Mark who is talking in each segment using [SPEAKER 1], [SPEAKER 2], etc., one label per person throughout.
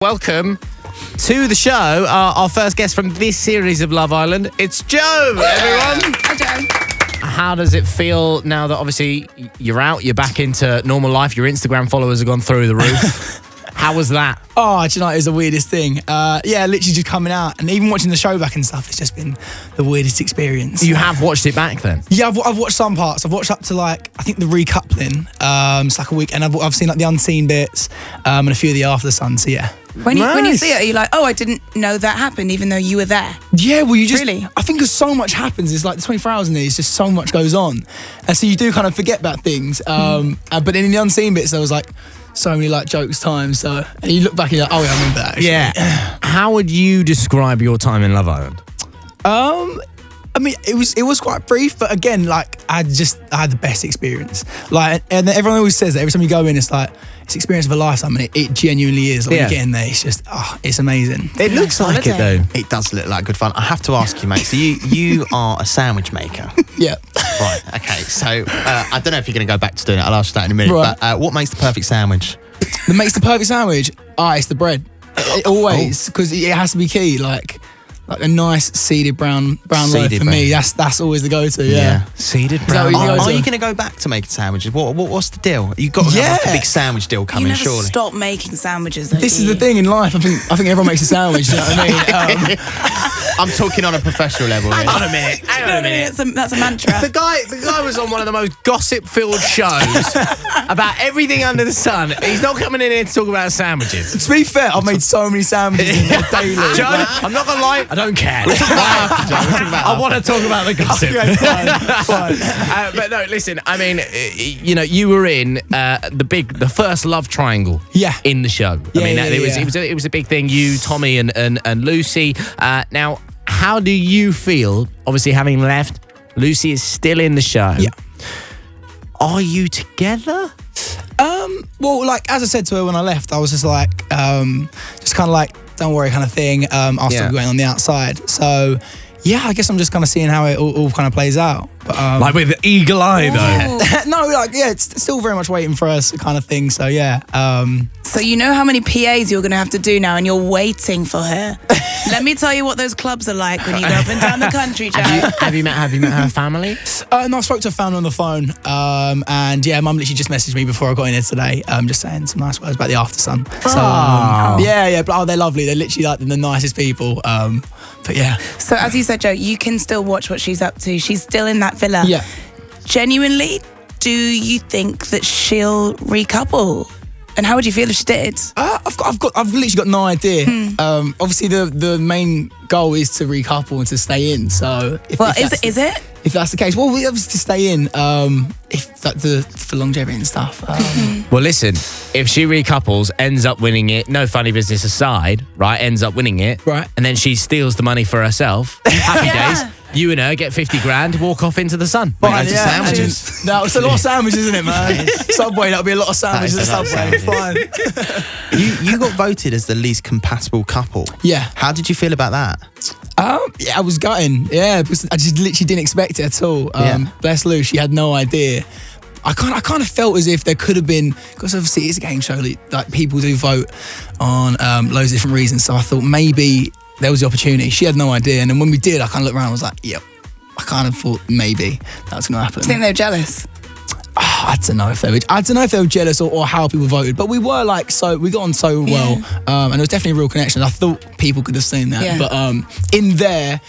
[SPEAKER 1] Welcome to the show, our first guest from this series of Love Island. It's Jo, everyone.
[SPEAKER 2] Hi, Jo.
[SPEAKER 1] How does it feel now that obviously you're out, you're back into normal life, your Instagram followers have gone through the roof? How was that?
[SPEAKER 3] Oh, do you know, it was the weirdest thing. Literally just coming out and even watching the show back and stuff, it's just been the weirdest experience.
[SPEAKER 1] You have watched it back then?
[SPEAKER 3] Yeah, I've watched some parts. I've watched up to I think the recoupling. It's like a week, and I've seen the unseen bits and a few of the after the sun, so yeah.
[SPEAKER 2] When you see it, are you like, oh, I didn't know that happened, even though you were there?
[SPEAKER 3] Yeah, well, you just...
[SPEAKER 2] Really?
[SPEAKER 3] I think because so much happens. It's like the 24 hours in there, it's just so much goes on. And so you do kind of forget about things. But in the unseen bits, there was so many jokes times. So, and you look back and you're like, oh, yeah, I remember that, actually.
[SPEAKER 1] Yeah. How would you describe your time in Love Island?
[SPEAKER 3] I mean, it was quite brief, but again, I had the best experience. And everyone always says that every time you go in, it's it's the experience of a lifetime, and it genuinely is. When you get in there, it's just, it's amazing.
[SPEAKER 1] It looks like it though.
[SPEAKER 4] It does look like good fun. I have to ask you, mate. So you are a sandwich maker.
[SPEAKER 3] Yeah.
[SPEAKER 4] Right. Okay. So I don't know if you're going to go back to doing it. I'll ask you that in a minute.
[SPEAKER 3] Right.
[SPEAKER 4] But what makes the perfect sandwich?
[SPEAKER 3] That makes the perfect sandwich. It's the bread. Always, because it has to be key. Like a nice seeded brown loaf for me. That's always the go-to. Yeah.
[SPEAKER 1] Seeded brown.
[SPEAKER 4] Are you going to go back to making sandwiches? What's the deal? You've got to have a big sandwich deal coming,
[SPEAKER 2] surely. You never
[SPEAKER 4] surely.
[SPEAKER 2] stop making sandwiches. Though,
[SPEAKER 3] This is the thing in life. I think everyone makes a sandwich. You know what I mean?
[SPEAKER 4] I'm talking on a professional level.
[SPEAKER 1] Hang on a minute.
[SPEAKER 2] That's a mantra.
[SPEAKER 1] The guy was on one of the most gossip-filled shows about everything under the sun. He's not coming in here to talk about sandwiches.
[SPEAKER 3] To be fair, I've made so many sandwiches in there daily.
[SPEAKER 1] Joe, I'm not gonna lie, I don't care. I want to talk about the gossip.
[SPEAKER 3] Okay, fine.
[SPEAKER 1] But no, listen. I mean, you were in the first love triangle.
[SPEAKER 3] Yeah.
[SPEAKER 1] In the show. It was a big thing. You, Tommy, and Lucy. Now, how do you feel? Obviously, having left, Lucy is still in the show.
[SPEAKER 3] Yeah.
[SPEAKER 1] Are you together?
[SPEAKER 3] Well, as I said to her when I left, I was just don't worry kind of thing. I'll still be going on the outside. So, yeah, I guess I'm just kind of seeing how it all kind of plays out. But,
[SPEAKER 1] with the eagle eye, though.
[SPEAKER 3] No, it's still very much waiting for us kind of thing. So, yeah.
[SPEAKER 2] So you know how many PAs you're going to have to do now, and you're waiting for her. Let me tell you what those clubs are like when you go up and down the country, Joe.
[SPEAKER 1] Have you met her family?
[SPEAKER 3] No, I spoke to her family on the phone. And yeah, Mum literally just messaged me before I got in here today, just saying some nice words about the after sun. So, but they're lovely. They're literally the nicest people. But yeah.
[SPEAKER 2] So as you said, Joe, you can still watch what she's up to. She's still in that villa.
[SPEAKER 3] Yeah.
[SPEAKER 2] Genuinely, do you think that she'll recouple? And how would you feel if she did?
[SPEAKER 3] I've literally got no idea. Obviously, the main goal is to recouple and to stay in. So,
[SPEAKER 2] is it?
[SPEAKER 3] If that's the case, well, we obviously stay in. If that's for longevity and stuff.
[SPEAKER 1] Well, listen, if she recouples, ends up winning it, no funny business aside, right? Ends up winning it,
[SPEAKER 3] right?
[SPEAKER 1] And then she steals the money for herself. Happy days. You and her get 50 grand, walk off into the sun.
[SPEAKER 4] Sandwiches.
[SPEAKER 3] No, it's a lot of sandwiches, isn't it, man? Subway, that'll be a lot of sandwiches at Subway. Fine.
[SPEAKER 4] You got voted as the least compatible couple.
[SPEAKER 3] Yeah.
[SPEAKER 4] How did you feel about that?
[SPEAKER 3] I was gutting. Yeah, because I just literally didn't expect it at all. Bless Lou, she had no idea. I kind of felt as if there could have been, because obviously it's a game show, people do vote on loads of different reasons. So I thought maybe there was the opportunity. She had no idea. And then when we did, I kind of looked around and was like, yep. I kind of thought maybe that's going to happen.
[SPEAKER 2] Do you think they were jealous?
[SPEAKER 3] I don't know if they were jealous or how people voted, but we were we got on so well, and it was definitely a real connection. I thought people could have seen that, but in there,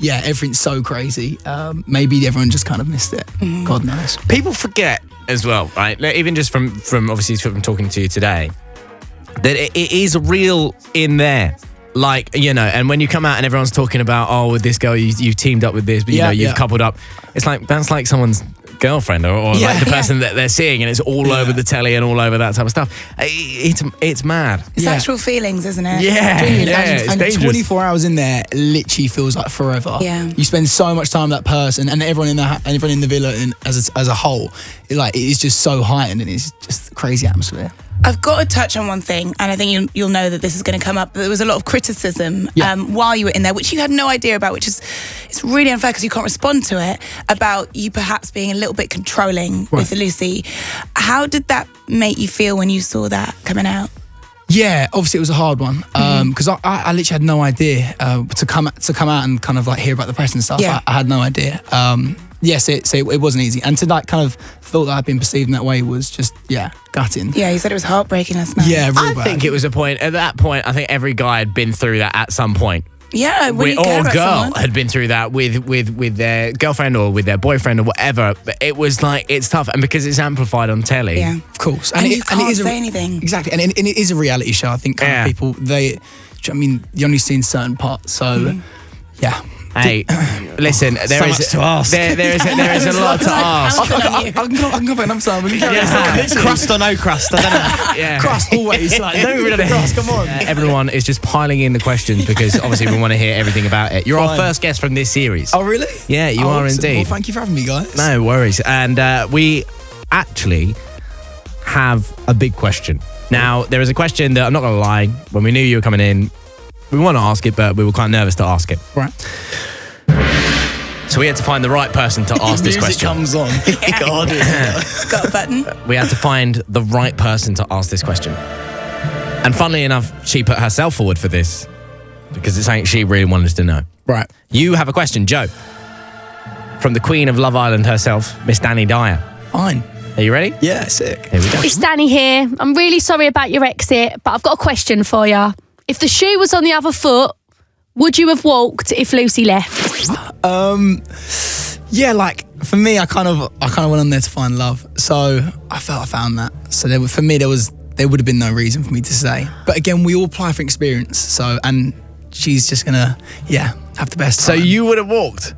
[SPEAKER 3] everything's so crazy. Maybe everyone just kind of missed it. God knows.
[SPEAKER 1] People forget as well, right? Even just from obviously from talking to you today, that it is real in there. And when you come out and everyone's talking about, with this girl, you've teamed up with this, but you've coupled up. It's that's like someone's girlfriend or the person that they're seeing, and it's all over the telly and all over that type of stuff. It's mad.
[SPEAKER 2] It's actual feelings, isn't it?
[SPEAKER 1] Yeah, it's dangerous.
[SPEAKER 3] 24 hours in there literally feels like forever.
[SPEAKER 2] Yeah.
[SPEAKER 3] You spend so much time with that person, and everyone in the villa as a whole. It is just so heightened, and it's just a crazy atmosphere.
[SPEAKER 2] I've got to touch on one thing, and I think you'll know that this is going to come up. There was a lot of criticism while you were in there, which you had no idea about, which is it's really unfair because you can't respond to it, about you perhaps being a little bit controlling with Lucy. How did that make you feel when you saw that coming out?
[SPEAKER 3] Yeah, obviously it was a hard one because I literally had no idea to come out and kind of like hear about the press and stuff.
[SPEAKER 2] Yeah.
[SPEAKER 3] I had no idea. Yes, it wasn't easy, and to like kind of feel that I'd been perceived in that way was just gutting.
[SPEAKER 2] Yeah, you said it was heartbreaking last night.
[SPEAKER 3] Yeah, real
[SPEAKER 1] I
[SPEAKER 3] bad.
[SPEAKER 1] think it was a point. At that point, I think every guy had been through that at some point.
[SPEAKER 2] Yeah, when you care
[SPEAKER 1] Or
[SPEAKER 2] about
[SPEAKER 1] girl
[SPEAKER 2] someone.
[SPEAKER 1] had been through that with their girlfriend or with their boyfriend or whatever. But it was like, it's tough, and because it's amplified on telly.
[SPEAKER 2] Yeah.
[SPEAKER 3] Of course,
[SPEAKER 2] And you can't
[SPEAKER 3] it is
[SPEAKER 2] say anything.
[SPEAKER 3] Exactly, and it is a reality show. I think kind of people you only seen certain parts, so yeah.
[SPEAKER 1] Hey, listen, there is
[SPEAKER 4] much to ask.
[SPEAKER 1] There is a lot to ask.
[SPEAKER 3] I can come back another time.
[SPEAKER 4] Crust or no crust? I don't know.
[SPEAKER 1] Yeah.
[SPEAKER 3] Crust always. Like, don't get rid of the crust. Come on.
[SPEAKER 1] Everyone is just piling in the questions because obviously we want to hear everything about it. You're our
[SPEAKER 3] Fine.
[SPEAKER 1] first guest from this series.
[SPEAKER 3] Oh really?
[SPEAKER 1] Yeah, you are
[SPEAKER 3] Awesome.
[SPEAKER 1] indeed.
[SPEAKER 3] Well, thank you for having me, guys.
[SPEAKER 1] No worries. And we actually have a big question. Now, there is a question that I'm not going to lie, when we knew you were coming in, we want to ask it, but we were quite nervous to ask it.
[SPEAKER 3] Right.
[SPEAKER 1] So we had to find the right person to ask this
[SPEAKER 3] Music
[SPEAKER 1] question.
[SPEAKER 3] comes on. God.
[SPEAKER 2] Got a button.
[SPEAKER 1] We had to find the right person to ask this question. And funnily enough, she put herself forward for this because it's something she really wanted to know.
[SPEAKER 3] Right.
[SPEAKER 1] You have a question, Joe, from the Queen of Love Island herself, Miss Danny Dyer.
[SPEAKER 3] Fine.
[SPEAKER 1] Are you ready?
[SPEAKER 3] Yeah, sick.
[SPEAKER 1] Here we go.
[SPEAKER 5] It's Danny here. I'm really sorry about your exit, but I've got a question for you. If the shoe was on the other foot, would you have walked if Lucy left?
[SPEAKER 3] Yeah, like for me, I kind of went on there to find love. So I felt I found that. So there would have been no reason for me to say. But again, we all apply for experience. So and she's just gonna have the best
[SPEAKER 1] So
[SPEAKER 3] time.
[SPEAKER 1] you would have walked?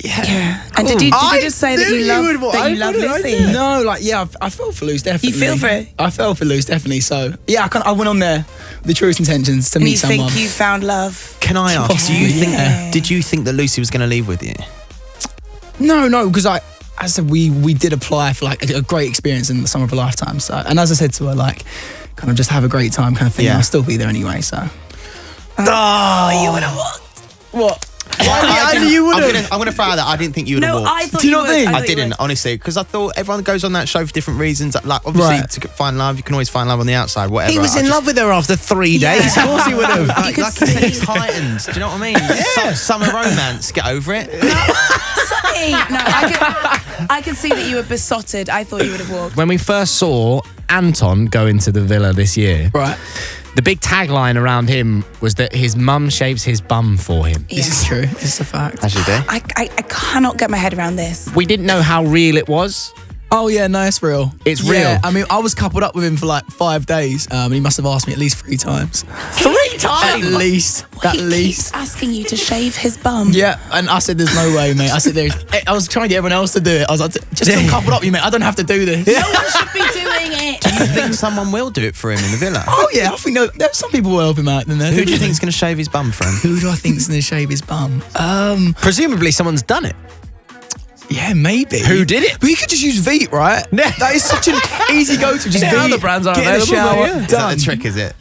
[SPEAKER 2] Yeah. And did you just say that you love Lucy?
[SPEAKER 3] No, like I felt for Luce definitely.
[SPEAKER 2] You feel for her?
[SPEAKER 3] I felt for Luce definitely. So yeah, I went on there with the truest intentions to
[SPEAKER 2] And
[SPEAKER 3] meet
[SPEAKER 2] you
[SPEAKER 3] someone.
[SPEAKER 2] think you found love?
[SPEAKER 4] Can I ask?
[SPEAKER 3] Possibly,
[SPEAKER 4] Did you think that Lucy was going to leave with you?
[SPEAKER 3] No, because as I said, we did apply for like a great experience in the summer of a lifetime. So, and as I said to her, like, kind of just have a great time, kind of thing.
[SPEAKER 4] Yeah.
[SPEAKER 3] I'll still be there anyway. So,
[SPEAKER 2] You would have walked.
[SPEAKER 3] what?
[SPEAKER 4] I'm going to throw out that I didn't think you would have
[SPEAKER 2] No,
[SPEAKER 4] walked.
[SPEAKER 2] I thought
[SPEAKER 3] Do you
[SPEAKER 2] you
[SPEAKER 3] not
[SPEAKER 2] would.
[SPEAKER 3] think?
[SPEAKER 2] I
[SPEAKER 4] I
[SPEAKER 2] thought you
[SPEAKER 4] didn't,
[SPEAKER 2] would.
[SPEAKER 4] honestly, because I thought everyone goes on that show for different reasons. Like, obviously,
[SPEAKER 3] Right.
[SPEAKER 4] to find love, you can always find love on the outside, whatever.
[SPEAKER 1] He was in love with her after 3 days.
[SPEAKER 2] Yeah.
[SPEAKER 1] Of course he would have.
[SPEAKER 4] Like,
[SPEAKER 2] could
[SPEAKER 4] like I said,
[SPEAKER 2] see.
[SPEAKER 4] it's heightened. Do you know what I mean? Summer romance. Get over it.
[SPEAKER 2] Hey, no, I could see that you were besotted. I thought you would have walked.
[SPEAKER 1] When we first saw Anton go into the villa this year,
[SPEAKER 3] Right.
[SPEAKER 1] the big tagline around him was that his mum shaves his bum for him.
[SPEAKER 2] Yeah.
[SPEAKER 3] This is true. This is a fact.
[SPEAKER 4] As you do.
[SPEAKER 2] I cannot get my head around this.
[SPEAKER 1] We didn't know how real it was.
[SPEAKER 3] Oh yeah, no, it's real.
[SPEAKER 1] It's
[SPEAKER 3] Yeah,
[SPEAKER 1] real.
[SPEAKER 3] I mean, I was coupled up with him for like 5 days. And he must have asked me at least 3 times.
[SPEAKER 1] 3
[SPEAKER 3] At
[SPEAKER 1] times?
[SPEAKER 3] least. At
[SPEAKER 2] He
[SPEAKER 3] least.
[SPEAKER 2] keeps asking you to shave his bum.
[SPEAKER 3] Yeah, and I said, "There's no way, mate." I said, I was trying to get everyone else to do it. I was like, "Just I'm coupled up, you mate. I don't have to do this."
[SPEAKER 2] No one should be doing it.
[SPEAKER 4] Do you think someone will do it for him in the villa?
[SPEAKER 3] Oh yeah, I think there's some people will help him out.
[SPEAKER 4] Who do you think is going to shave his bum for him?
[SPEAKER 3] Who do I think's gonna shave his bum?
[SPEAKER 1] Presumably someone's done it.
[SPEAKER 3] Yeah, maybe.
[SPEAKER 1] Who did it?
[SPEAKER 3] But you could just use Veet, right?
[SPEAKER 1] Yeah.
[SPEAKER 3] That is such an easy go-to. Just
[SPEAKER 1] Yeah,
[SPEAKER 3] Veet,
[SPEAKER 1] other brands are
[SPEAKER 3] get in the
[SPEAKER 1] available,
[SPEAKER 3] shower,
[SPEAKER 1] but yeah.
[SPEAKER 4] Is that
[SPEAKER 3] done.
[SPEAKER 4] the trick, is it?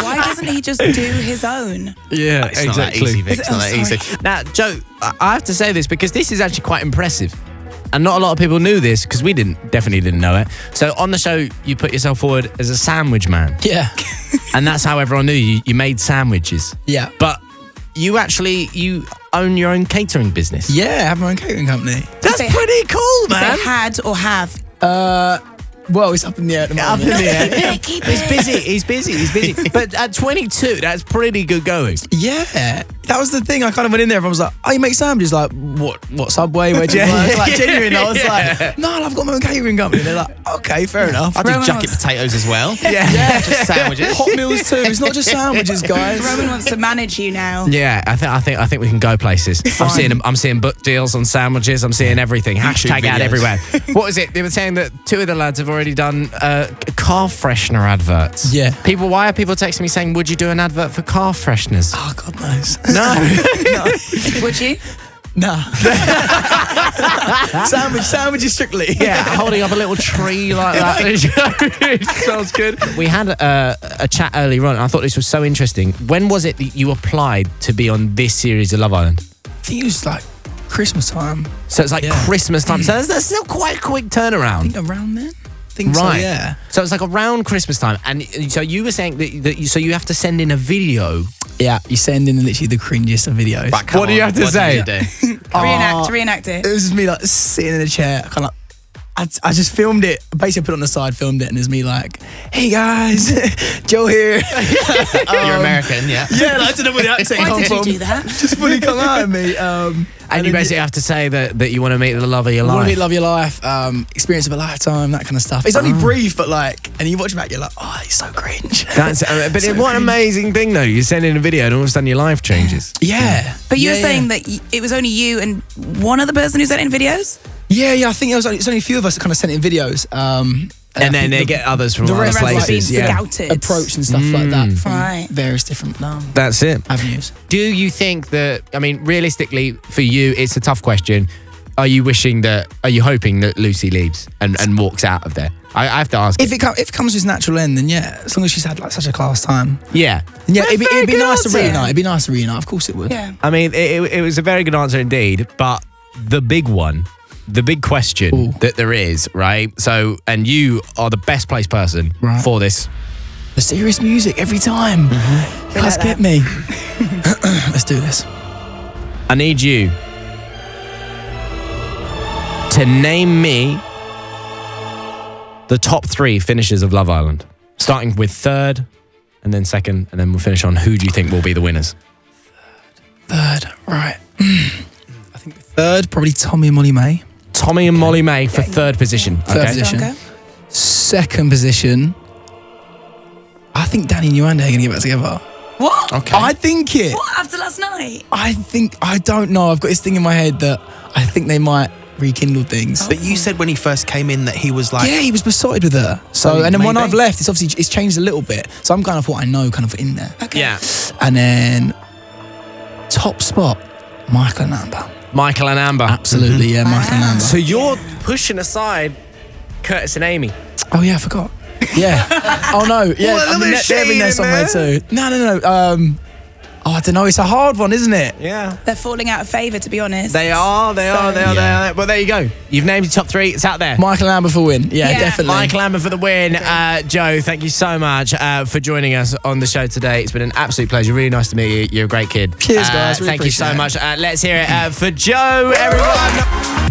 [SPEAKER 2] Why doesn't he just do his own?
[SPEAKER 1] Yeah,
[SPEAKER 4] It's not that easy, Vic. It's not that easy.
[SPEAKER 1] Now, Joe, I have to say this because this is actually quite impressive. And not a lot of people knew this because we definitely didn't know it. So on the show, you put yourself forward as a sandwich man.
[SPEAKER 3] Yeah.
[SPEAKER 1] And that's how everyone knew you. You made sandwiches.
[SPEAKER 3] Yeah.
[SPEAKER 1] But you own your own catering business.
[SPEAKER 3] Yeah, I have my own catering company.
[SPEAKER 1] That's
[SPEAKER 2] Say-
[SPEAKER 1] pretty cool, man.
[SPEAKER 2] Say had or have.
[SPEAKER 3] Well, it's up in the air at the moment.
[SPEAKER 1] Up in the air.
[SPEAKER 2] Yeah, keep
[SPEAKER 1] He's
[SPEAKER 2] it.
[SPEAKER 1] busy. He's busy. But at 22, that's pretty good going.
[SPEAKER 3] Yeah, that was the thing. I kind of went in there. Everyone was like, "Oh, you make sandwiches?" Like, what Subway? Where do you work? Like, genuine. I was like, "No, I've got my own catering company." They're like, "Okay, fair enough."
[SPEAKER 4] I do
[SPEAKER 2] Rowan
[SPEAKER 4] jacket
[SPEAKER 2] wants-
[SPEAKER 4] potatoes as well.
[SPEAKER 3] Yeah,
[SPEAKER 4] Just sandwiches.
[SPEAKER 3] hot meals too. It's not just sandwiches, guys.
[SPEAKER 2] Roman wants to manage you now.
[SPEAKER 1] Yeah, I think we can go places. I'm seeing book deals on sandwiches. I'm seeing everything. Hashtag ad
[SPEAKER 4] videos.
[SPEAKER 1] everywhere. What is it? They were saying that 2 of the lads have already done car freshener adverts.
[SPEAKER 3] Yeah.
[SPEAKER 1] Why are people texting me saying, "Would you do an advert for car fresheners?"
[SPEAKER 3] Oh, God knows.
[SPEAKER 1] No.
[SPEAKER 2] Would you?
[SPEAKER 3] Nah. Sandwiches strictly.
[SPEAKER 1] Yeah, holding up a little tree like that. Sounds good. We had a chat earlier on. And I thought this was so interesting. When was it that you applied to be on this series of Love Island?
[SPEAKER 3] I think it was like Christmas time.
[SPEAKER 1] So it's like
[SPEAKER 3] Yeah.
[SPEAKER 1] Christmas time. So that's still quite a quick
[SPEAKER 3] I
[SPEAKER 1] turnaround.
[SPEAKER 3] think around then. think so,
[SPEAKER 1] Right.
[SPEAKER 3] yeah.
[SPEAKER 1] So it's like around Christmas time, and so you were saying that you have to send in a video.
[SPEAKER 3] Yeah, you send in literally the cringiest of videos.
[SPEAKER 4] But come
[SPEAKER 1] What do you
[SPEAKER 4] on,
[SPEAKER 1] have to
[SPEAKER 4] what
[SPEAKER 1] say?
[SPEAKER 4] did you do?
[SPEAKER 2] Reenact it.
[SPEAKER 3] It was just me like sitting in a chair, kind of. I just filmed it, basically put it on the side, filmed it, and there's me like, "Hey guys, Joe here."
[SPEAKER 4] You're American, yeah.
[SPEAKER 3] Yeah, I don't know where the accent
[SPEAKER 2] Why
[SPEAKER 3] come
[SPEAKER 2] did
[SPEAKER 3] from.
[SPEAKER 2] you do that?
[SPEAKER 3] Just fully come out of me.
[SPEAKER 1] And you
[SPEAKER 3] then
[SPEAKER 1] basically have to say that you want to meet the love of your
[SPEAKER 3] want
[SPEAKER 1] life.
[SPEAKER 3] to love your life, experience of a lifetime, that kind of stuff. It's only brief, but like, and you watch it back, you're like, "Oh, he's so cringe."
[SPEAKER 1] That's, but
[SPEAKER 3] So
[SPEAKER 1] what an
[SPEAKER 3] cringe.
[SPEAKER 1] amazing thing though. You send in a video and all of a sudden your life changes.
[SPEAKER 3] Yeah,
[SPEAKER 2] But you
[SPEAKER 3] Yeah,
[SPEAKER 2] were saying that it was only you and one other person who sent in videos?
[SPEAKER 3] Yeah, I think it's only a few of us that kind of sent in videos.
[SPEAKER 1] And
[SPEAKER 3] I
[SPEAKER 1] then
[SPEAKER 3] think
[SPEAKER 1] they get others from
[SPEAKER 3] the
[SPEAKER 1] other
[SPEAKER 3] rest of us
[SPEAKER 1] places.
[SPEAKER 2] being
[SPEAKER 1] Yeah.
[SPEAKER 2] scouted.
[SPEAKER 3] approach and stuff like that from
[SPEAKER 2] Right.
[SPEAKER 3] various different
[SPEAKER 1] That's it.
[SPEAKER 3] avenues.
[SPEAKER 1] Do you think that, I mean, realistically for you, it's a tough question. Are you hoping that Lucy leaves and walks out of there? I have to ask.
[SPEAKER 3] If it comes to its natural end, then yeah, as long as she's had like such a class time,
[SPEAKER 1] Yeah.
[SPEAKER 3] then yeah,
[SPEAKER 1] Well,
[SPEAKER 3] it'd
[SPEAKER 1] very
[SPEAKER 3] be
[SPEAKER 1] good
[SPEAKER 3] nice to
[SPEAKER 1] answer.
[SPEAKER 3] reunite. It'd be nice to reunite. Of course it would.
[SPEAKER 2] Yeah.
[SPEAKER 1] I mean, it was a very good answer indeed, but the big one, the big question
[SPEAKER 3] Ooh.
[SPEAKER 1] that there is, right? So, and you are the best placed person
[SPEAKER 3] Right.
[SPEAKER 1] for this.
[SPEAKER 3] The serious music every time.
[SPEAKER 2] Feel
[SPEAKER 3] Let's
[SPEAKER 2] like
[SPEAKER 3] get me. Let's do this.
[SPEAKER 1] I need you to name me the top 3 finishers of Love Island, starting with third and then second, and then we'll finish on who do you think will be the winners?
[SPEAKER 3] Third, right. I think the third, probably Tommy and Molly May.
[SPEAKER 1] Tommy and Molly May for third position.
[SPEAKER 3] Third
[SPEAKER 1] Okay.
[SPEAKER 3] position.
[SPEAKER 2] Okay.
[SPEAKER 3] Second position, I think Danny and Yolanda are going to get back together.
[SPEAKER 2] What?
[SPEAKER 4] Okay.
[SPEAKER 3] I think it.
[SPEAKER 2] What after last night?
[SPEAKER 3] I don't know. I've got this thing in my head that I think they might rekindle things.
[SPEAKER 4] But you said when he first came in that he was like,
[SPEAKER 3] Yeah, he was besotted with her. So,
[SPEAKER 4] So
[SPEAKER 3] and then when
[SPEAKER 4] maybe.
[SPEAKER 3] I've left, it's changed a little bit. So I'm kind of what I know, kind of in there.
[SPEAKER 2] Okay.
[SPEAKER 1] Yeah.
[SPEAKER 3] And then top spot, Michael and Amber.
[SPEAKER 1] Michael and Amber.
[SPEAKER 3] Absolutely, yeah, Michael and Amber.
[SPEAKER 1] So you're pushing aside Curtis and Amy.
[SPEAKER 3] Oh yeah, I forgot. Yeah. Oh no. Yeah,
[SPEAKER 1] Well, a little bit
[SPEAKER 3] they're in there
[SPEAKER 1] shade in
[SPEAKER 3] somewhere
[SPEAKER 1] there.
[SPEAKER 3] too. No. Oh, I don't know. It's a hard one, isn't it?
[SPEAKER 1] Yeah.
[SPEAKER 2] They're falling out of favour, to be honest.
[SPEAKER 1] They are. Well, there you go. You've named your top 3. It's out there.
[SPEAKER 3] Michael and Amber for win. Yeah,
[SPEAKER 2] Yeah.
[SPEAKER 3] definitely.
[SPEAKER 1] Michael Amber for the win. Joe, thank you so much for joining us on the show today. It's been an absolute pleasure. Really nice to meet you. You're a great kid.
[SPEAKER 3] Cheers, guys. Really
[SPEAKER 1] Thank you so
[SPEAKER 3] appreciate
[SPEAKER 1] much. Let's hear it for Joe, everyone.